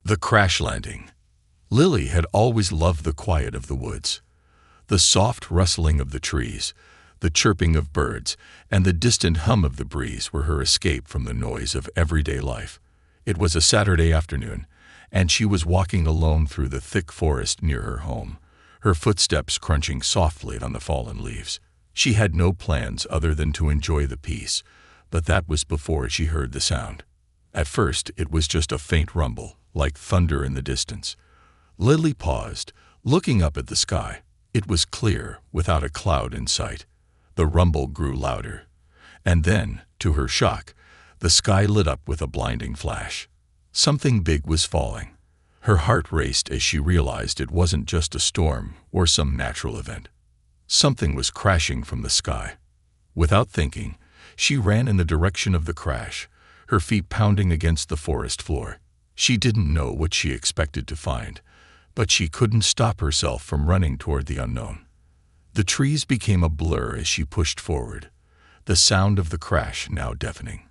The crash landing. Lily had always loved the quiet of the woods. The soft rustling of the trees, the chirping of birds, and the distant hum of the breeze were her escape from the noise of everyday life. It was a Saturday afternoon, and she was walking alone through the thick forest near her home, her footsteps crunching softly on the fallen leaves. She had no plans other than to enjoy the peace, but that was before she heard the sound. At first, it was just a faint rumble, like thunder in the distance. Lily paused, looking up at the sky. It was clear, without a cloud in sight. The rumble grew louder. And then, to her shock, the sky lit up with a blinding flash. Something big was falling. Her heart raced as she realized it wasn't just a storm or some natural event. Something was crashing from the sky. Without thinking, she ran in the direction of the crash, her feet pounding against the forest floor. She didn't know what she expected to find, but she couldn't stop herself from running toward the unknown. The trees became a blur as she pushed forward, the sound of the crash now deafening.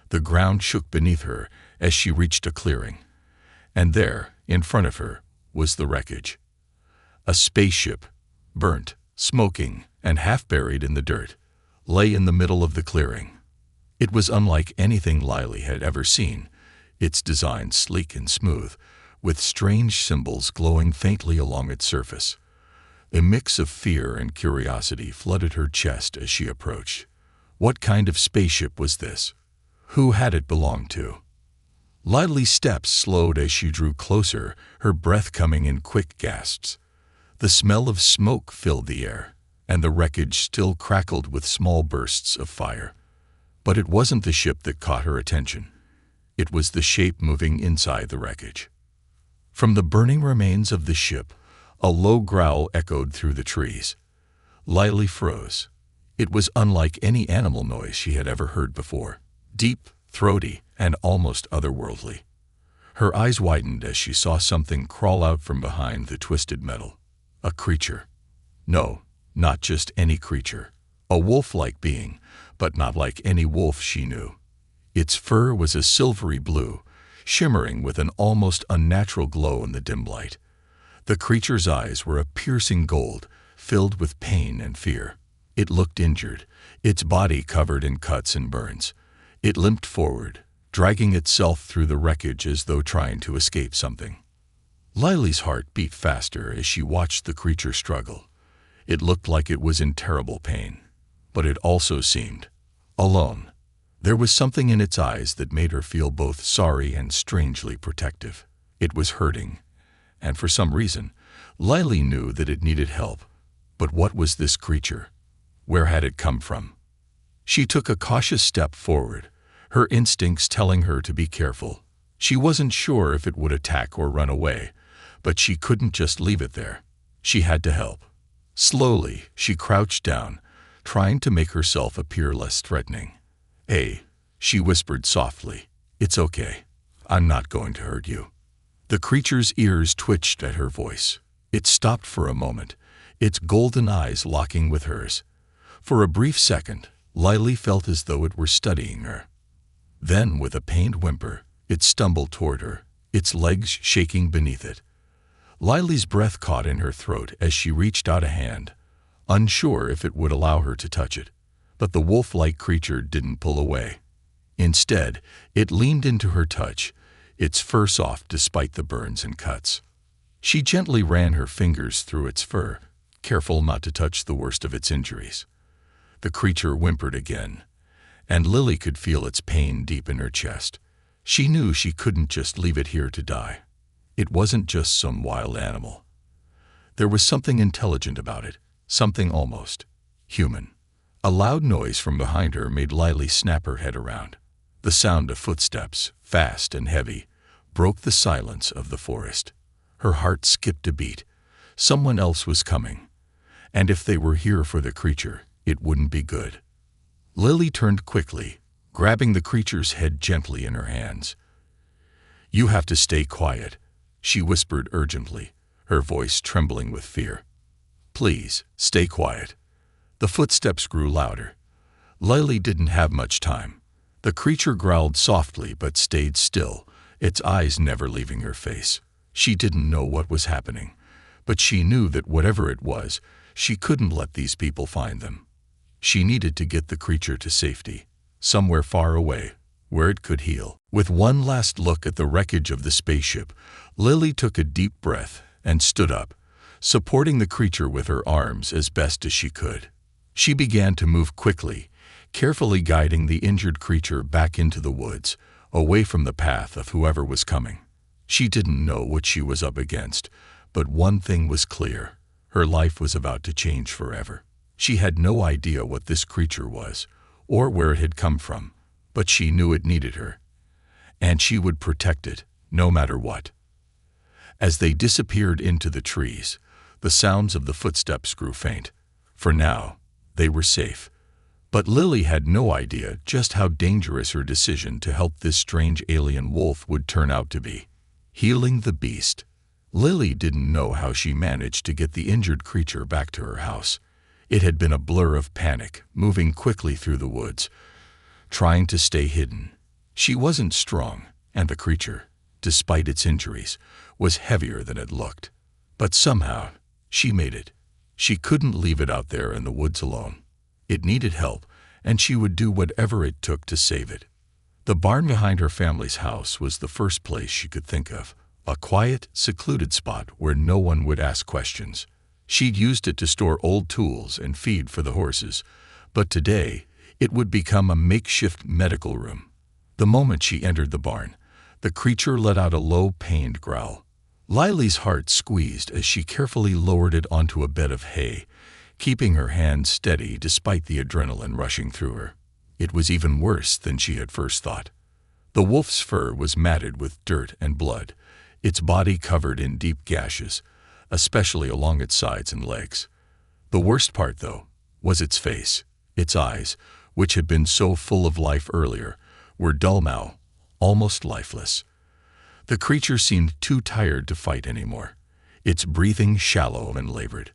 The ground shook beneath her as she reached a clearing, and there, in front of her, was the wreckage. A spaceship, burnt, smoking, and half buried in the dirt, lay in the middle of the clearing. It was unlike anything Lily had ever seen, its design sleek and smooth, with strange symbols glowing faintly along its surface. A mix of fear and curiosity flooded her chest as she approached. What kind of spaceship was this? Who had it belonged to? Lily's steps slowed as she drew closer, her breath coming in quick gasps. The smell of smoke filled the air, and the wreckage still crackled with small bursts of fire. But it wasn't the ship that caught her attention. It was the shape moving inside the wreckage. From the burning remains of the ship, a low growl echoed through the trees. Lily froze. It was unlike any animal noise she had ever heard before, deep, throaty, and almost otherworldly. Her eyes widened as she saw something crawl out from behind the twisted metal. A creature. No, not just any creature. A wolf-like being, but not like any wolf she knew. Its fur was a silvery blue, shimmering with an almost unnatural glow in the dim light. The creature's eyes were a piercing gold, filled with pain and fear. It looked injured, its body covered in cuts and burns. It limped forward, dragging itself through the wreckage as though trying to escape something. Lily's heart beat faster as she watched the creature struggle. It looked like it was in terrible pain, but it also seemed alone. There was something in its eyes that made her feel both sorry and strangely protective. It was hurting, and for some reason, Lily knew that it needed help. But what was this creature? Where had it come from? She took a cautious step forward, her instincts telling her to be careful. She wasn't sure if it would attack or run away, but she couldn't just leave it there. She had to help. Slowly, she crouched down, trying to make herself appear less threatening. "Hey," she whispered softly. "It's okay. I'm not going to hurt you." The creature's ears twitched at her voice. It stopped for a moment, its golden eyes locking with hers. For a brief second, Lily felt as though it were studying her. Then, with a pained whimper, it stumbled toward her, its legs shaking beneath it. Lily's breath caught in her throat as she reached out a hand, unsure if it would allow her to touch it. But the wolf-like creature didn't pull away. Instead, it leaned into her touch, its fur soft despite the burns and cuts. She gently ran her fingers through its fur, careful not to touch the worst of its injuries. The creature whimpered again, and Lily could feel its pain deep in her chest. She knew she couldn't just leave it here to die. It wasn't just some wild animal. There was something intelligent about it, something almost human. A loud noise from behind her made Lily snap her head around. The sound of footsteps, fast and heavy, broke the silence of the forest. Her heart skipped a beat. Someone else was coming. And if they were here for the creature, it wouldn't be good. Lily turned quickly, grabbing the creature's head gently in her hands. "You have to stay quiet," she whispered urgently, her voice trembling with fear. "Please, stay quiet." The footsteps grew louder. Lily didn't have much time. The creature growled softly but stayed still, its eyes never leaving her face. She didn't know what was happening, but she knew that whatever it was, she couldn't let these people find them. She needed to get the creature to safety, somewhere far away, where it could heal. With one last look at the wreckage of the spaceship, Lily took a deep breath and stood up, supporting the creature with her arms as best as she could. She began to move quickly, carefully guiding the injured creature back into the woods, away from the path of whoever was coming. She didn't know what she was up against, but one thing was clear: her life was about to change forever. She had no idea what this creature was, or where it had come from, but she knew it needed her, and she would protect it, no matter what. As they disappeared into the trees, the sounds of the footsteps grew faint. For now, they were safe. But Lily had no idea just how dangerous her decision to help this strange alien wolf would turn out to be. Healing the beast. Lily didn't know how she managed to get the injured creature back to her house. It had been a blur of panic, moving quickly through the woods, trying to stay hidden. She wasn't strong, and the creature, despite its injuries, was heavier than it looked. But somehow, she made it. She couldn't leave it out there in the woods alone. It needed help, and she would do whatever it took to save it. The barn behind her family's house was the first place she could think of, a quiet, secluded spot where no one would ask questions. She'd used it to store old tools and feed for the horses, but today it would become a makeshift medical room. The moment she entered the barn, the creature let out a low, pained growl. Lily's heart squeezed as she carefully lowered it onto a bed of hay, keeping her hands steady despite the adrenaline rushing through her. It was even worse than she had first thought. The wolf's fur was matted with dirt and blood, its body covered in deep gashes, especially along its sides and legs. The worst part, though, was its face. Its eyes, which had been so full of life earlier, were dull now, almost lifeless. The creature seemed too tired to fight anymore, its breathing shallow and labored.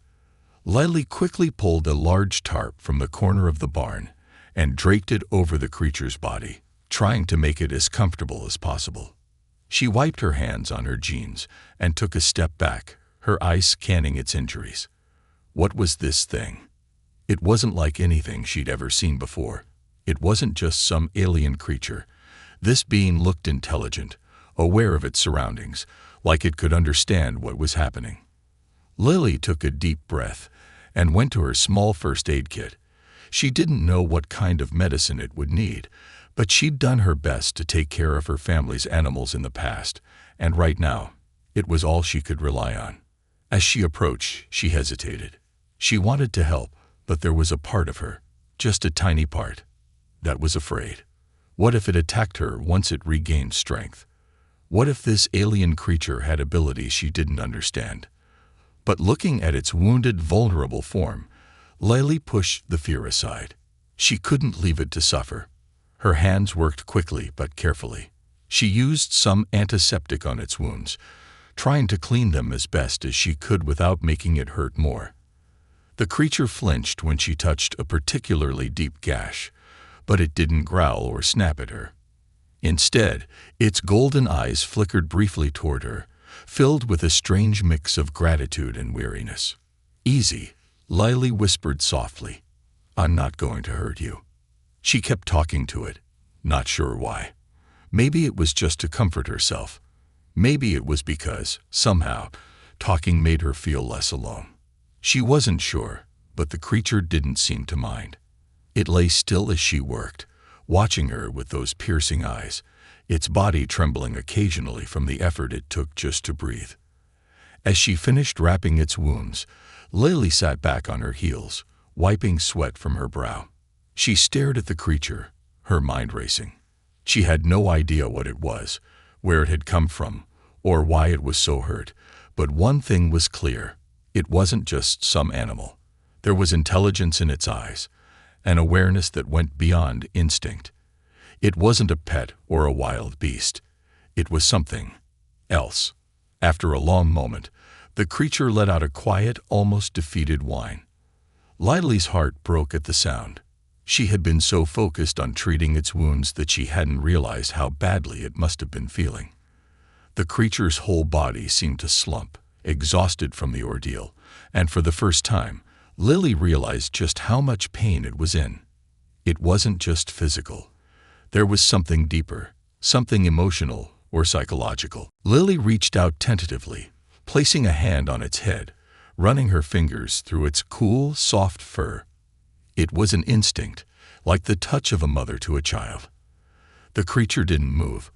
Lily quickly pulled a large tarp from the corner of the barn and draped it over the creature's body, trying to make it as comfortable as possible. She wiped her hands on her jeans and took a step back, her eyes scanning its injuries. What was this thing? It wasn't like anything she'd ever seen before. It wasn't just some alien creature. This being looked intelligent, aware of its surroundings, like it could understand what was happening. Lily took a deep breath and went to her small first aid kit. She didn't know what kind of medicine it would need, but she'd done her best to take care of her family's animals in the past, and right now, it was all she could rely on. As she approached, she hesitated. She wanted to help, but there was a part of her, just a tiny part, that was afraid. What if it attacked her once it regained strength? What if this alien creature had abilities she didn't understand? But looking at its wounded, vulnerable form, Lily pushed the fear aside. She couldn't leave it to suffer. Her hands worked quickly but carefully. She used some antiseptic on its wounds, trying to clean them as best as she could without making it hurt more. The creature flinched when she touched a particularly deep gash, but it didn't growl or snap at her. Instead, its golden eyes flickered briefly toward her, filled with a strange mix of gratitude and weariness. "Easy," Lily whispered softly. "I'm not going to hurt you." She kept talking to it, not sure why. Maybe it was just to comfort herself. Maybe it was because, somehow, talking made her feel less alone. She wasn't sure, but the creature didn't seem to mind. It lay still as she worked, watching her with those piercing eyes, its body trembling occasionally from the effort it took just to breathe. As she finished wrapping its wounds, Lily sat back on her heels, wiping sweat from her brow. She stared at the creature, her mind racing. She had no idea what it was, where it had come from, or why it was so hurt, but one thing was clear: it wasn't just some animal. There was intelligence in its eyes, an awareness that went beyond instinct. It wasn't a pet or a wild beast. It was something else. After a long moment, the creature let out a quiet, almost defeated whine. Lily's heart broke at the sound. She had been so focused on treating its wounds that she hadn't realized how badly it must have been feeling. The creature's whole body seemed to slump, exhausted from the ordeal, and for the first time, Lily realized just how much pain it was in. It wasn't just physical. There was something deeper, something emotional or psychological. Lily reached out tentatively, placing a hand on its head, running her fingers through its cool, soft fur. It was an instinct, like the touch of a mother to a child. The creature didn't move,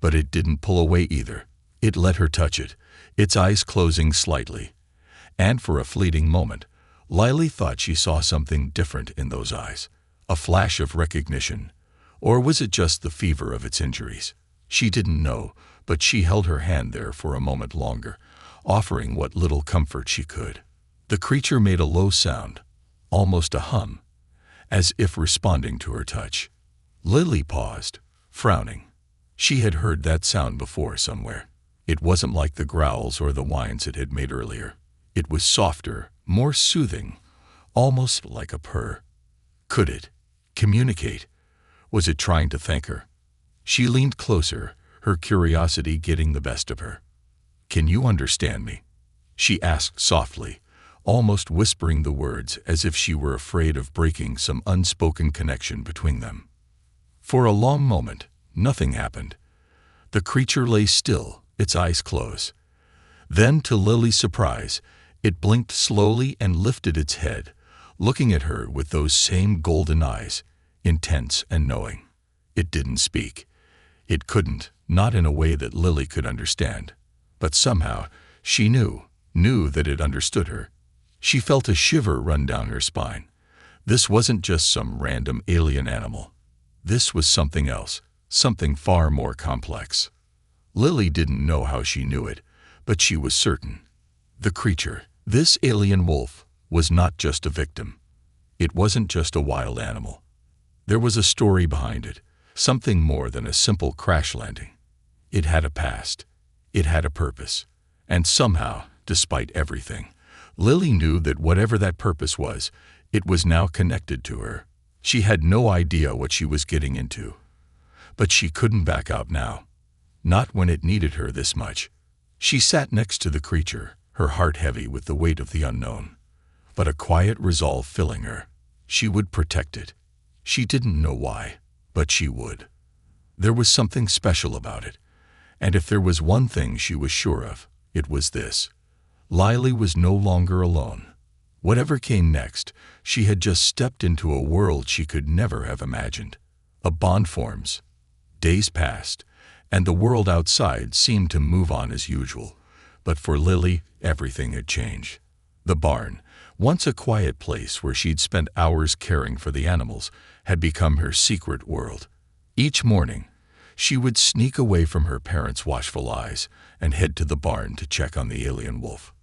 but it didn't pull away either. It let her touch it, its eyes closing slightly. And for a fleeting moment, Lily thought she saw something different in those eyes, a flash of recognition. Or was it just the fever of its injuries? She didn't know, but she held her hand there for a moment longer, offering what little comfort she could. The creature made a low sound, almost a hum, as if responding to her touch. Lily paused, frowning. She had heard that sound before somewhere. It wasn't like the growls or the whines it had made earlier. It was softer, more soothing, almost like a purr. Could it communicate? Was it trying to thank her? She leaned closer, her curiosity getting the best of her. "Can you understand me?" she asked softly, almost whispering the words as if she were afraid of breaking some unspoken connection between them. For a long moment, nothing happened. The creature lay still, its eyes closed. Then, to Lily's surprise, it blinked slowly and lifted its head, looking at her with those same golden eyes, intense and knowing. It didn't speak. It couldn't, not in a way that Lily could understand. But somehow, she knew that it understood her. She felt a shiver run down her spine. This wasn't just some random alien animal. This was something else, something far more complex. Lily didn't know how she knew it, but she was certain. The creature, this alien wolf, was not just a victim. It wasn't just a wild animal. There was a story behind it, something more than a simple crash landing. It had a past. It had a purpose. And somehow, despite everything, Lily knew that whatever that purpose was, it was now connected to her. She had no idea what she was getting into. But she couldn't back out now. Not when it needed her this much. She sat next to the creature, her heart heavy with the weight of the unknown. But a quiet resolve filling her. She would protect it. She didn't know why, but she would. There was something special about it. And if there was one thing she was sure of, it was this. Lily was no longer alone. Whatever came next, she had just stepped into a world she could never have imagined. A bond forms. Days passed, and the world outside seemed to move on as usual. But for Lily, everything had changed. The barn, once a quiet place where she'd spent hours caring for the animals, had become her secret world. Each morning, she would sneak away from her parents' watchful eyes and head to the barn to check on the alien wolf.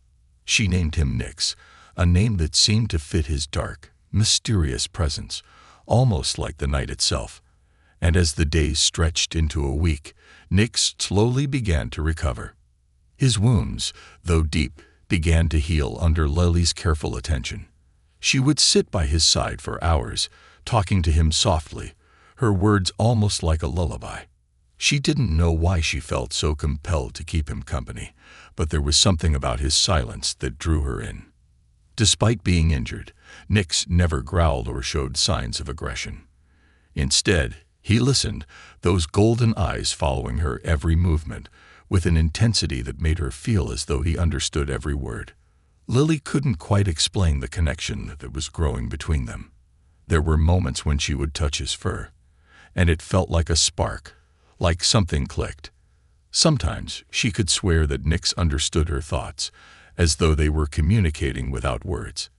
She named him Nix, a name that seemed to fit his dark, mysterious presence, almost like the night itself. And as the days stretched into a week, Nix slowly began to recover. His wounds, though deep, began to heal under Lily's careful attention. She would sit by his side for hours, talking to him softly, her words almost like a lullaby. She didn't know why she felt so compelled to keep him company, but there was something about his silence that drew her in. Despite being injured, Nix never growled or showed signs of aggression. Instead, he listened, those golden eyes following her every movement, with an intensity that made her feel as though he understood every word. Lily couldn't quite explain the connection that was growing between them. There were moments when she would touch his fur, and it felt like a spark, like something clicked. Sometimes she could swear that Nix understood her thoughts, as though they were communicating without words.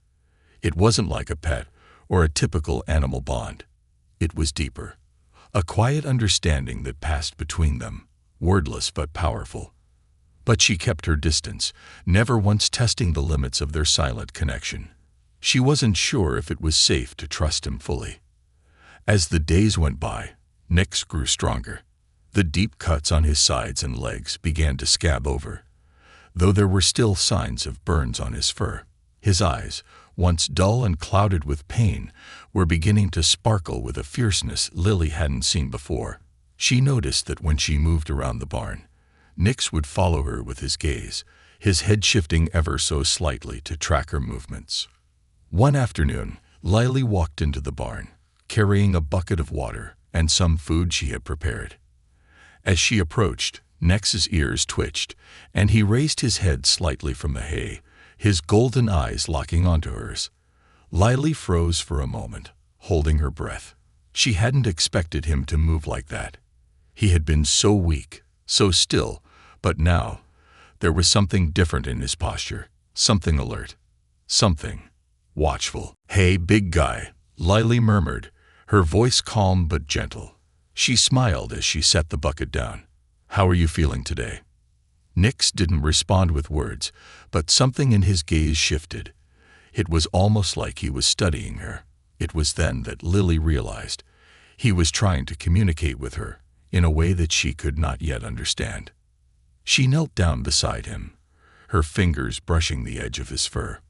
It wasn't like a pet or a typical animal bond. It was deeper, a quiet understanding that passed between them, wordless but powerful. But she kept her distance, never once testing the limits of their silent connection. She wasn't sure if it was safe to trust him fully. As the days went by, Nix grew stronger. The deep cuts on his sides and legs began to scab over, though there were still signs of burns on his fur. His eyes, once dull and clouded with pain, were beginning to sparkle with a fierceness Lily hadn't seen before. She noticed that when she moved around the barn, Nix would follow her with his gaze, his head shifting ever so slightly to track her movements. One afternoon, Lily walked into the barn, carrying a bucket of water and some food she had prepared. As she approached, Nix's ears twitched, and he raised his head slightly from the hay, his golden eyes locking onto hers. Lily froze for a moment, holding her breath. She hadn't expected him to move like that. He had been so weak, so still, but now, there was something different in his posture, something alert, something watchful. "Hey, big guy," Lily murmured, her voice calm but gentle. She smiled as she set the bucket down. "How are you feeling today?" Nix didn't respond with words, but something in his gaze shifted. It was almost like he was studying her. It was then that Lily realized he was trying to communicate with her in a way that she could not yet understand. She knelt down beside him, her fingers brushing the edge of his fur.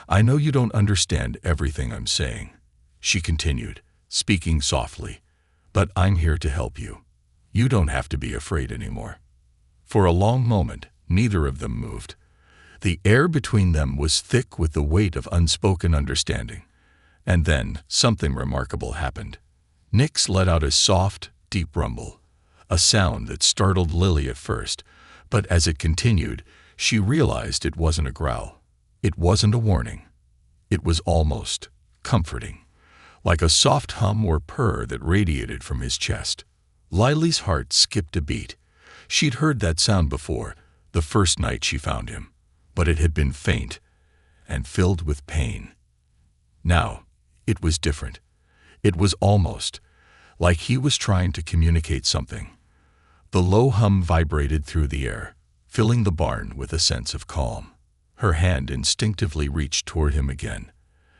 "I know you don't understand everything I'm saying," she continued, speaking softly, "but I'm here to help you. You don't have to be afraid anymore." For a long moment, neither of them moved. The air between them was thick with the weight of unspoken understanding. And then something remarkable happened. Nix let out a soft, deep rumble, a sound that startled Lily at first, but as it continued, she realized it wasn't a growl. It wasn't a warning. It was almost comforting, like a soft hum or purr that radiated from his chest. Lily's heart skipped a beat. She'd heard that sound before, the first night she found him, but it had been faint and filled with pain. Now, it was different. It was almost like he was trying to communicate something. The low hum vibrated through the air, filling the barn with a sense of calm. Her hand instinctively reached toward him again,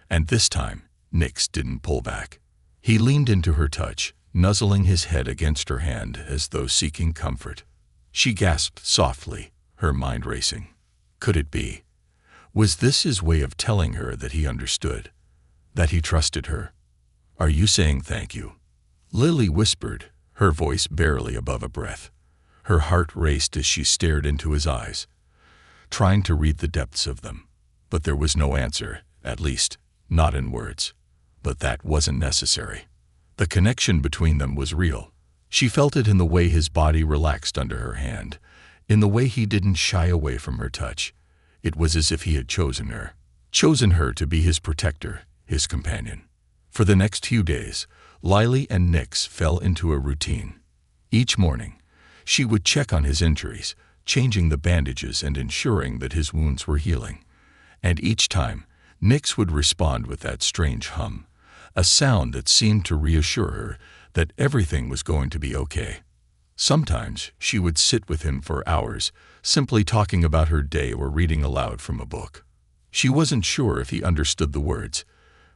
and this time, Nix didn't pull back. He leaned into her touch, nuzzling his head against her hand as though seeking comfort. She gasped softly, her mind racing. Could it be? Was this his way of telling her that he understood, that he trusted her? "Are you saying thank you?" Lily whispered, her voice barely above a breath. Her heart raced as she stared into his eyes, trying to read the depths of them. But there was no answer, at least, not in words. But that wasn't necessary. The connection between them was real. She felt it in the way his body relaxed under her hand, in the way he didn't shy away from her touch. It was as if he had chosen her to be his protector, his companion. For the next few days, Lily and Nix fell into a routine. Each morning, she would check on his injuries, changing the bandages and ensuring that his wounds were healing. And each time, Nix would respond with that strange hum, a sound that seemed to reassure her that everything was going to be okay. Sometimes she would sit with him for hours, simply talking about her day or reading aloud from a book. She wasn't sure if he understood the words,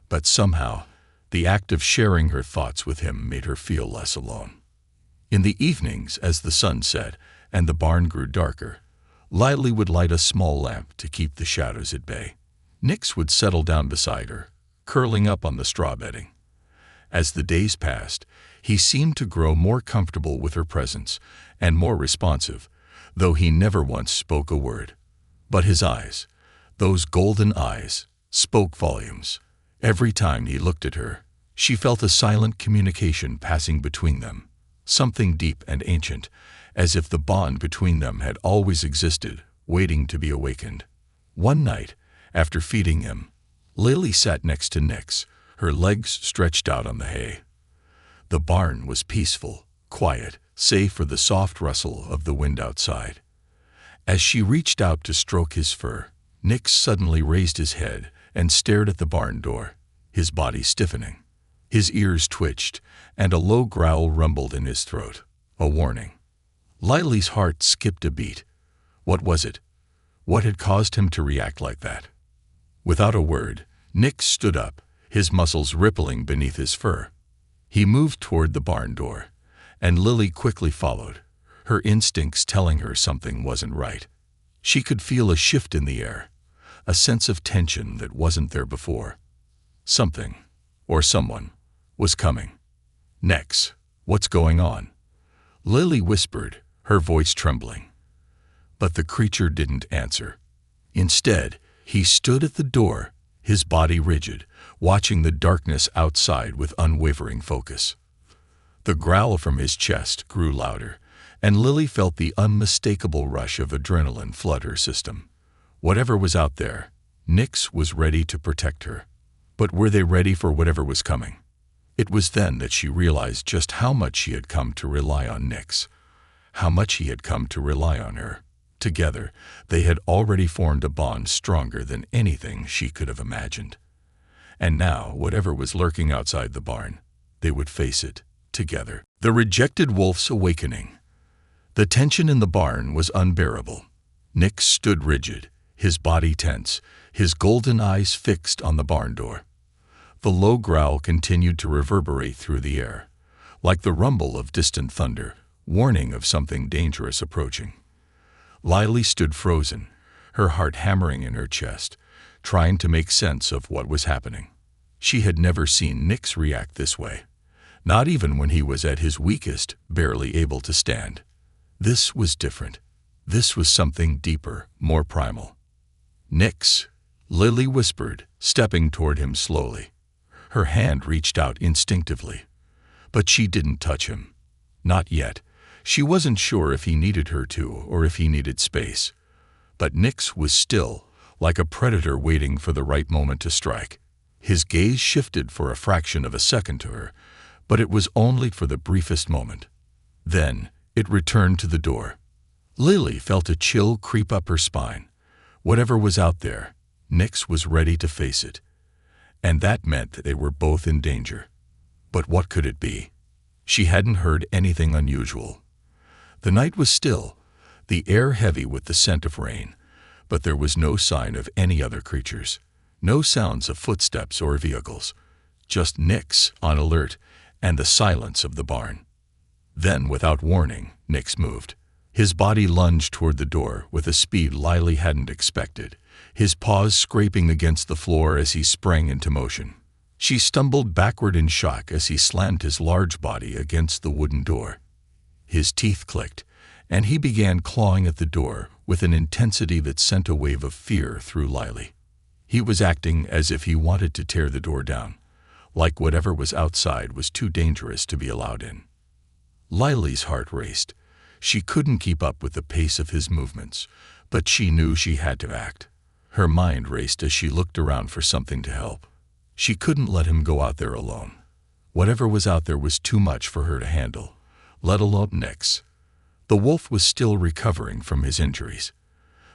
but somehow, the act of sharing her thoughts with him made her feel less alone. In the evenings, as the sun set and the barn grew darker, Lily would light a small lamp to keep the shadows at bay. Nix would settle down beside her, curling up on the straw bedding. As the days passed, he seemed to grow more comfortable with her presence and more responsive, though he never once spoke a word. But his eyes, those golden eyes, spoke volumes. Every time he looked at her, she felt a silent communication passing between them, something deep and ancient, as if the bond between them had always existed, waiting to be awakened. One night, after feeding him, Lily sat next to Nix, her legs stretched out on the hay. The barn was peaceful, quiet, save for the soft rustle of the wind outside. As she reached out to stroke his fur, Nix suddenly raised his head and stared at the barn door, his body stiffening. His ears twitched, and a low growl rumbled in his throat, a warning. Lily's heart skipped a beat. What was it? What had caused him to react like that? Without a word, Nix stood up, his muscles rippling beneath his fur. He moved toward the barn door, and Lily quickly followed, her instincts telling her something wasn't right. She could feel a shift in the air, a sense of tension that wasn't there before. Something, or someone, was coming. "Nix, what's going on?" Lily whispered, her voice trembling. But the creature didn't answer. Instead, he stood at the door, his body rigid, watching the darkness outside with unwavering focus. The growl from his chest grew louder, and Lily felt the unmistakable rush of adrenaline flood her system. Whatever was out there, Nyx was ready to protect her. But were they ready for whatever was coming? It was then that she realized just how much she had come to rely on Nyx, how much he had come to rely on her. Together, they had already formed a bond stronger than anything she could have imagined. And now, whatever was lurking outside the barn, they would face it together. The rejected wolf's awakening. The tension in the barn was unbearable. Nyx stood rigid, his body tense, his golden eyes fixed on the barn door. The low growl continued to reverberate through the air, like the rumble of distant thunder, warning of something dangerous approaching. Lily stood frozen, her heart hammering in her chest, trying to make sense of what was happening. She had never seen Nyx react this way, not even when he was at his weakest, barely able to stand. This was different. This was something deeper, more primal. "Nyx," Lily whispered, stepping toward him slowly. Her hand reached out instinctively, but she didn't touch him. Not yet. She wasn't sure if he needed her to or if he needed space. But Nyx was still, like a predator waiting for the right moment to strike. His gaze shifted for a fraction of a second to her, but it was only for the briefest moment. Then it returned to the door. Lily felt a chill creep up her spine. Whatever was out there, Nyx was ready to face it. And that meant that they were both in danger. But what could it be? She hadn't heard anything unusual. The night was still, the air heavy with the scent of rain, but there was no sign of any other creatures, no sounds of footsteps or vehicles, just Nyx on alert and the silence of the barn. Then, without warning, Nyx moved. His body lunged toward the door with a speed Lily hadn't expected, his paws scraping against the floor as he sprang into motion. She stumbled backward in shock as he slammed his large body against the wooden door. His teeth clicked, and he began clawing at the door with an intensity that sent a wave of fear through Lily. He was acting as if he wanted to tear the door down, like whatever was outside was too dangerous to be allowed in. Lily's heart raced. She couldn't keep up with the pace of his movements, but she knew she had to act. Her mind raced as she looked around for something to help. She couldn't let him go out there alone. Whatever was out there was too much for her to handle, let alone Nyx. The wolf was still recovering from his injuries.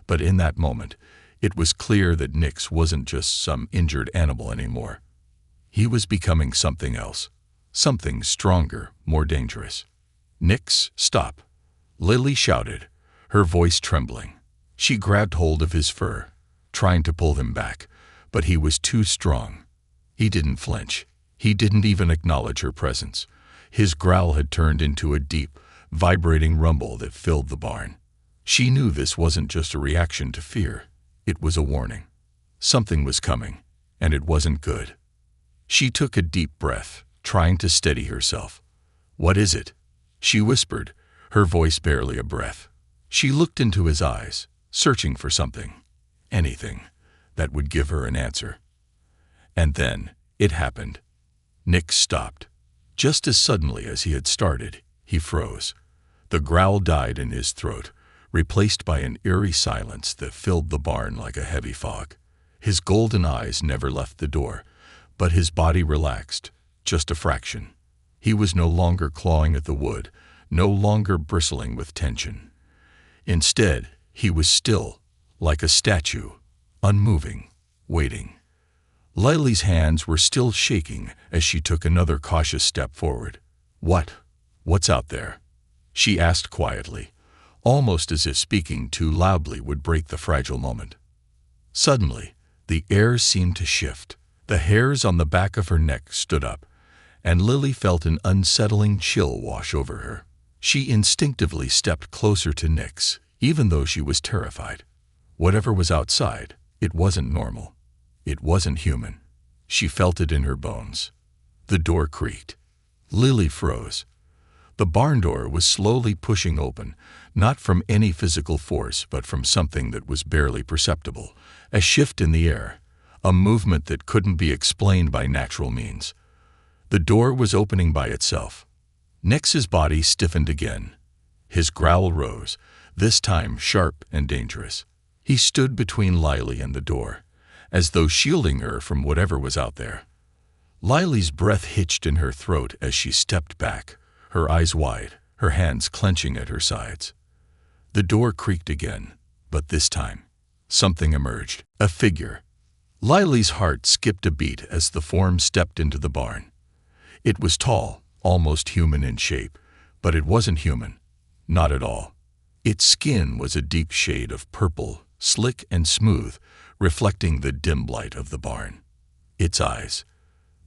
But in that moment, it was clear that Nyx wasn't just some injured animal anymore. He was becoming something else, something stronger, more dangerous. "Nyx, stop!" Lily shouted, her voice trembling. She grabbed hold of his fur, trying to pull him back, but he was too strong. He didn't flinch. He didn't even acknowledge her presence. His growl had turned into a deep, vibrating rumble that filled the barn. She knew this wasn't just a reaction to fear. It was a warning. Something was coming, and it wasn't good. She took a deep breath, trying to steady herself. "What is it?" she whispered, her voice barely a breath. She looked into his eyes, searching for something, anything, that would give her an answer. And then it happened. Nyx stopped. Just as suddenly as he had started, he froze. The growl died in his throat, replaced by an eerie silence that filled the barn like a heavy fog. His golden eyes never left the door, but his body relaxed, just a fraction. He was no longer clawing at the wood, no longer bristling with tension. Instead, he was still, like a statue, unmoving, waiting. Lily's hands were still shaking as she took another cautious step forward. What's out there?" she asked quietly, almost as if speaking too loudly would break the fragile moment. Suddenly, the air seemed to shift. The hairs on the back of her neck stood up, and Lily felt an unsettling chill wash over her. She instinctively stepped closer to Nyx, even though she was terrified. Whatever was outside, it wasn't normal. It wasn't human. She felt it in her bones. The door creaked. Lily froze. The barn door was slowly pushing open, Not from any physical force, but from something that was barely perceptible. A shift in the air, a movement that couldn't be explained by natural means. The door was opening by itself. Nix's body stiffened again. His growl rose, this time sharp and dangerous. He stood between Lily and the door, as though shielding her from whatever was out there. Lily's breath hitched in her throat as she stepped back, her eyes wide, her hands clenching at her sides. The door creaked again, but this time, something emerged, a figure. Lily's heart skipped a beat as the form stepped into the barn. It was tall, almost human in shape, but it wasn't human, not at all. Its skin was a deep shade of purple, slick and smooth, reflecting the dim light of the barn. Its eyes,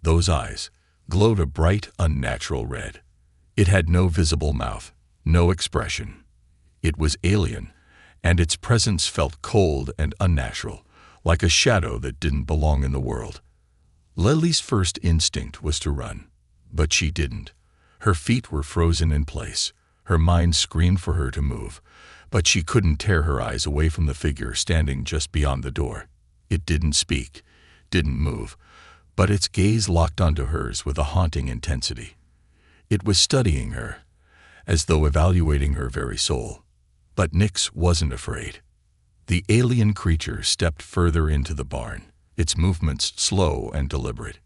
those eyes, glowed a bright, unnatural red. It had no visible mouth, no expression. It was alien, and its presence felt cold and unnatural, like a shadow that didn't belong in the world. Lily's first instinct was to run, but she didn't. Her feet were frozen in place. Her mind screamed for her to move, but she couldn't tear her eyes away from the figure standing just beyond the door. It didn't speak, didn't move, but its gaze locked onto hers with a haunting intensity. It was studying her, as though evaluating her very soul. But Nix wasn't afraid. The alien creature stepped further into the barn, its movements slow and deliberate.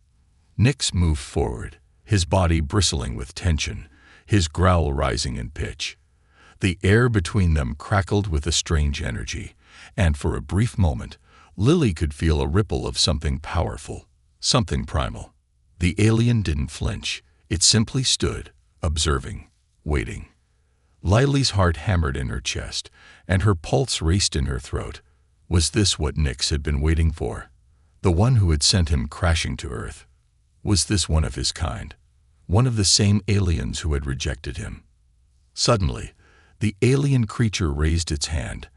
Nix moved forward, his body bristling with tension, his growl rising in pitch. The air between them crackled with a strange energy, and for a brief moment, Lily could feel a ripple of something powerful, something primal. The alien didn't flinch. It simply stood, observing, waiting. Lily's heart hammered in her chest, and her pulse raced in her throat. Was this what Nix had been waiting for? The one who had sent him crashing to Earth? Was this one of his kind? One of the same aliens who had rejected him? Suddenly, the alien creature raised its hand,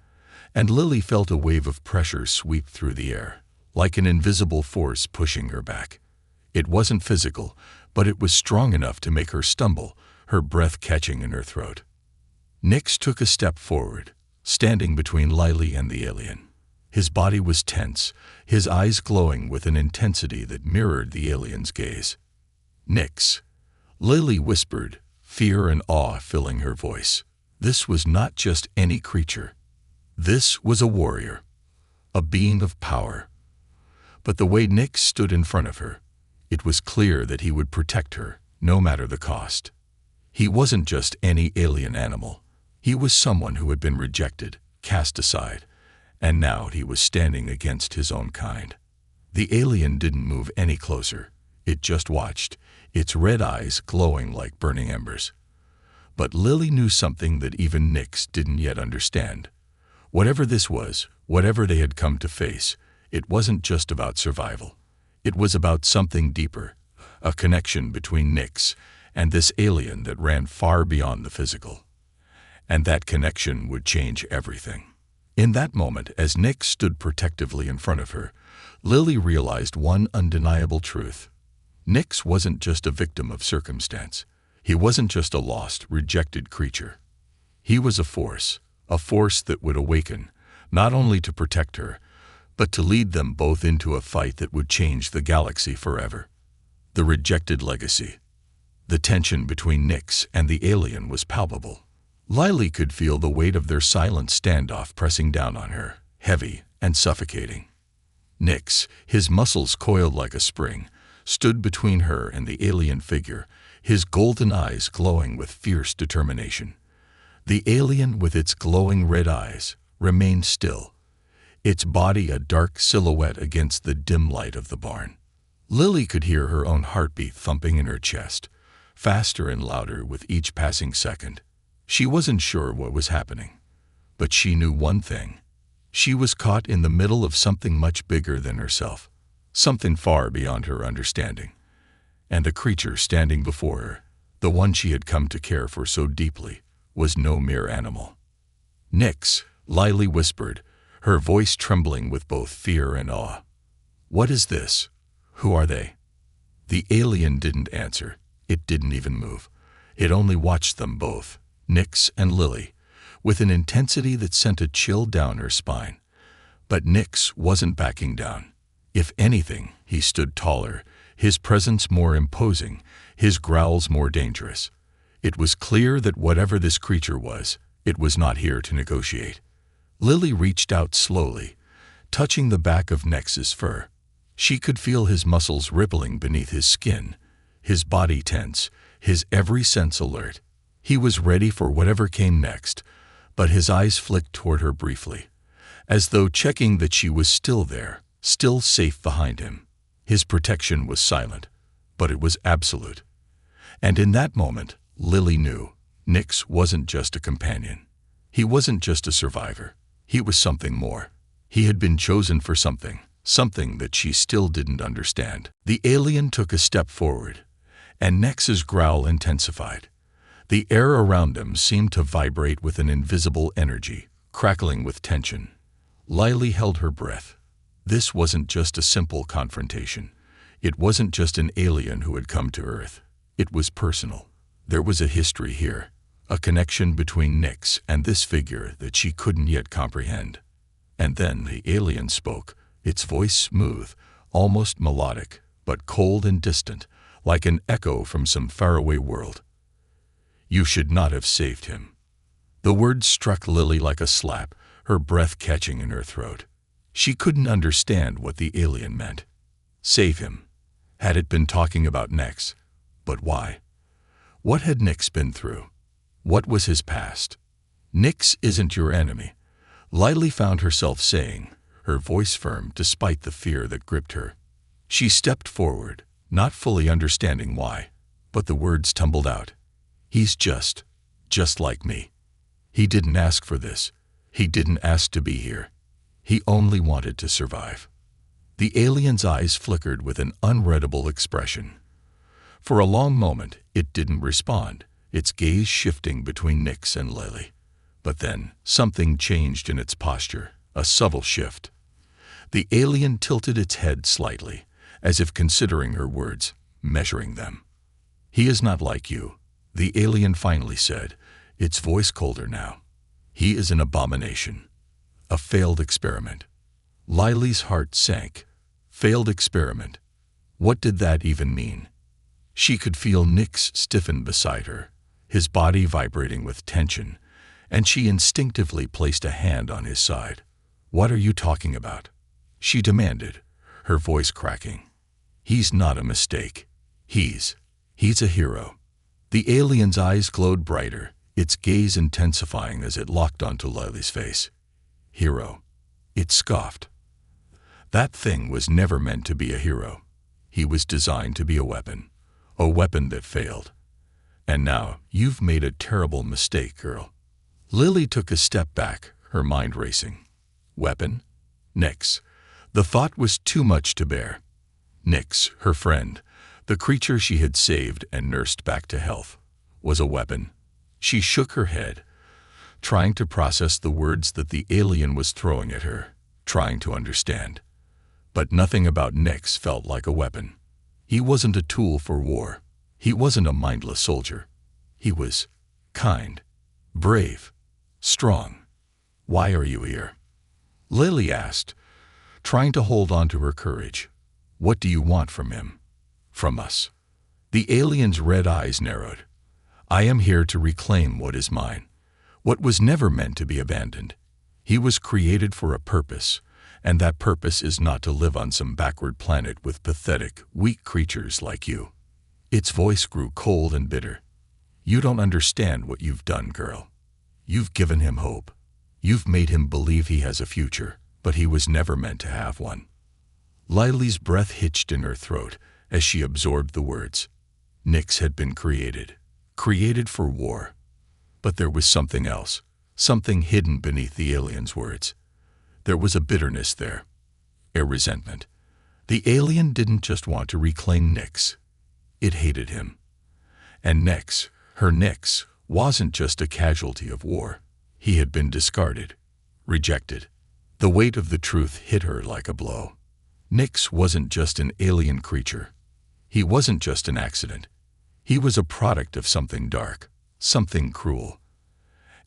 and Lily felt a wave of pressure sweep through the air, like an invisible force pushing her back. It wasn't physical, but it was strong enough to make her stumble, her breath catching in her throat. Nix took a step forward, standing between Lily and the alien. His body was tense, his eyes glowing with an intensity that mirrored the alien's gaze. "Nix," Lily whispered, fear and awe filling her voice. This was not just any creature. This was a warrior, a being of power. But the way Nix stood in front of her, it was clear that he would protect her, no matter the cost. He wasn't just any alien animal. He was someone who had been rejected, cast aside, and now he was standing against his own kind. The alien didn't move any closer. It just watched, its red eyes glowing like burning embers. But Lily knew something that even Nix didn't yet understand. Whatever this was, whatever they had come to face, it wasn't just about survival. It was about something deeper, a connection between Nix and this alien that ran far beyond the physical. And that connection would change everything. In that moment, as Nix stood protectively in front of her, Lily realized one undeniable truth. Nix wasn't just a victim of circumstance. He wasn't just a lost, rejected creature. He was a force that would awaken, not only to protect her, but to lead them both into a fight that would change the galaxy forever. The rejected legacy. The tension between Nix and the alien was palpable. Lily could feel the weight of their silent standoff pressing down on her, heavy and suffocating. Nix, his muscles coiled like a spring, stood between her and the alien figure, his golden eyes glowing with fierce determination. The alien, with its glowing red eyes, remained still, its body a dark silhouette against the dim light of the barn. Lily could hear her own heartbeat thumping in her chest, faster and louder with each passing second. She wasn't sure what was happening, but she knew one thing. She was caught in the middle of something much bigger than herself, something far beyond her understanding. And the creature standing before her, the one she had come to care for so deeply, was no mere animal. "Nix," Lily whispered, her voice trembling with both fear and awe. "What is this? Who are they?" The alien didn't answer. It didn't even move. It only watched them both, Nix and Lily, with an intensity that sent a chill down her spine. But Nyx wasn't backing down. If anything, he stood taller, his presence more imposing, his growls more dangerous. It was clear that whatever this creature was, it was not here to negotiate. Lily reached out slowly, touching the back of Nyx's fur. She could feel his muscles rippling beneath his skin, his body tense, his every sense alert. He was ready for whatever came next, but his eyes flicked toward her briefly, as though checking that she was still there, still safe behind him. His protection was silent, but it was absolute. And in that moment, Lily knew Nyx wasn't just a companion. He wasn't just a survivor. He was something more. He had been chosen for something that she still didn't understand. The alien took a step forward, and Nyx's growl intensified. The air around them seemed to vibrate with an invisible energy, crackling with tension. Lily held her breath. This wasn't just a simple confrontation. It wasn't just an alien who had come to Earth. It was personal. There was a history here, a connection between Nyx and this figure that she couldn't yet comprehend. And then the alien spoke, its voice smooth, almost melodic, but cold and distant, like an echo from some faraway world. "You should not have saved him." The words struck Lily like a slap, her breath catching in her throat. She couldn't understand what the alien meant. Save him. Had it been talking about Nyx? But why? What had Nyx been through? What was his past? "Nyx isn't your enemy," Lily found herself saying, her voice firm despite the fear that gripped her. She stepped forward, not fully understanding why, but the words tumbled out. "He's just like me. He didn't ask for this. He didn't ask to be here. He only wanted to survive." The alien's eyes flickered with an unreadable expression. For a long moment, it didn't respond, its gaze shifting between Nyx and Lily. But then, something changed in its posture, a subtle shift. The alien tilted its head slightly, as if considering her words, measuring them. "He is not like you," the alien finally said, its voice colder now. "He is an abomination. A failed experiment." Lily's heart sank. Failed experiment. What did that even mean? She could feel Nyx stiffen beside her, his body vibrating with tension, and she instinctively placed a hand on his side. "What are you talking about?" she demanded, her voice cracking. "He's not a mistake. He's a hero." The alien's eyes glowed brighter, its gaze intensifying as it locked onto Lily's face. "Hero," it scoffed. That thing was never meant to be a hero. He was designed to be a weapon that failed. "And now you've made a terrible mistake, girl." Lily took a step back, her mind racing. Weapon? Nyx. The thought was too much to bear. Nyx, her friend, the creature she had saved and nursed back to health, was a weapon. She shook her head, trying to process the words that the alien was throwing at her, trying to understand. But nothing about Nyx felt like a weapon. He wasn't a tool for war. He wasn't a mindless soldier. He was kind, brave, strong. "Why are you here?" Lily asked, trying to hold on to her courage. "What do you want from him?" "From us." The alien's red eyes narrowed. "I am here to reclaim what is mine, what was never meant to be abandoned. He was created for a purpose, and that purpose is not to live on some backward planet with pathetic, weak creatures like you." Its voice grew cold and bitter. "You don't understand what you've done, girl. You've given him hope. You've made him believe he has a future, but he was never meant to have one." Lily's breath hitched in her throat as she absorbed the words. Nyx had been created for war. But there was something else, something hidden beneath the alien's words. There was a bitterness there, a resentment. The alien didn't just want to reclaim Nyx. It hated him. And Nyx, her Nyx, wasn't just a casualty of war. He had been discarded, rejected. The weight of the truth hit her like a blow. Nyx wasn't just an alien creature. He wasn't just an accident. He was a product of something dark, something cruel.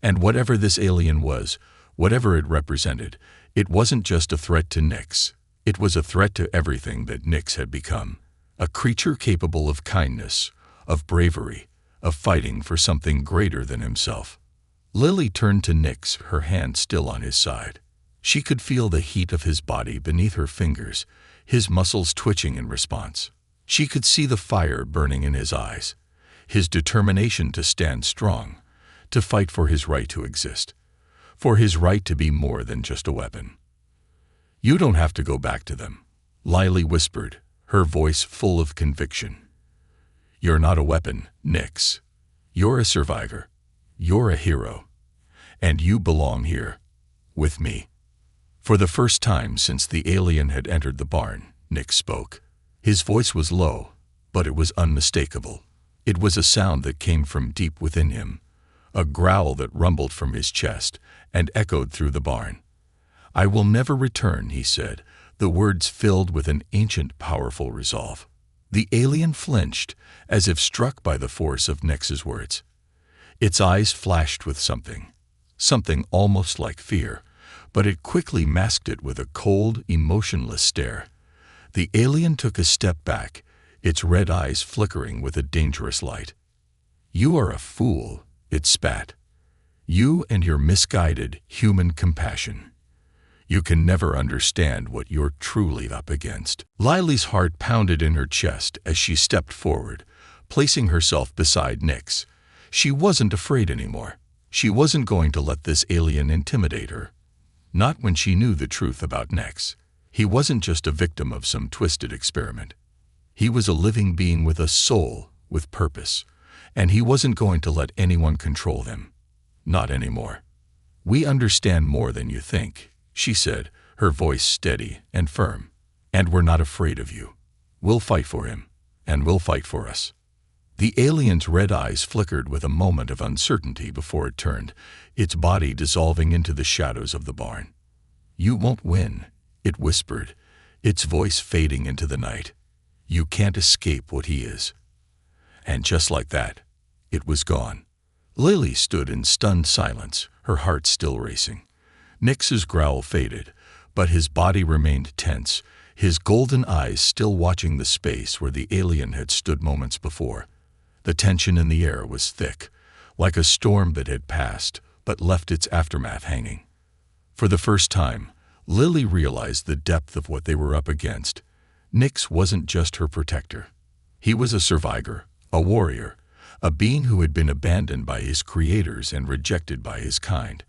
And whatever this alien was, whatever it represented, it wasn't just a threat to Nyx. It was a threat to everything that Nyx had become. A creature capable of kindness, of bravery, of fighting for something greater than himself. Lily turned to Nyx, her hand still on his side. She could feel the heat of his body beneath her fingers, his muscles twitching in response. She could see the fire burning in his eyes, his determination to stand strong, to fight for his right to exist, for his right to be more than just a weapon. "You don't have to go back to them," Lily whispered, her voice full of conviction. "You're not a weapon, Nyx. You're a survivor. You're a hero. And you belong here, with me." For the first time since the alien had entered the barn, Nyx spoke. His voice was low, but it was unmistakable. It was a sound that came from deep within him, a growl that rumbled from his chest and echoed through the barn. "I will never return," he said, the words filled with an ancient, powerful resolve. The alien flinched, as if struck by the force of Nyx's words. Its eyes flashed with something almost like fear, but it quickly masked it with a cold, emotionless stare. The alien took a step back, its red eyes flickering with a dangerous light. "You are a fool," it spat. "You and your misguided human compassion. You can never understand what you're truly up against." Lily's heart pounded in her chest as she stepped forward, placing herself beside Nyx. She wasn't afraid anymore. She wasn't going to let this alien intimidate her. Not when she knew the truth about Nyx. He wasn't just a victim of some twisted experiment. He was a living being with a soul, with purpose, and he wasn't going to let anyone control him. Not anymore. "We understand more than you think," she said, her voice steady and firm. "And we're not afraid of you. We'll fight for him, and we'll fight for us." The alien's red eyes flickered with a moment of uncertainty before it turned, its body dissolving into the shadows of the barn. "You won't win," it whispered, its voice fading into the night. "You can't escape what he is." And just like that, it was gone. Lily stood in stunned silence, her heart still racing. Nyx's growl faded, but his body remained tense, his golden eyes still watching the space where the alien had stood moments before. The tension in the air was thick, like a storm that had passed but left its aftermath hanging. For the first time, Lily realized the depth of what they were up against. Nyx wasn't just her protector. He was a survivor, a warrior, a being who had been abandoned by his creators and rejected by his kind.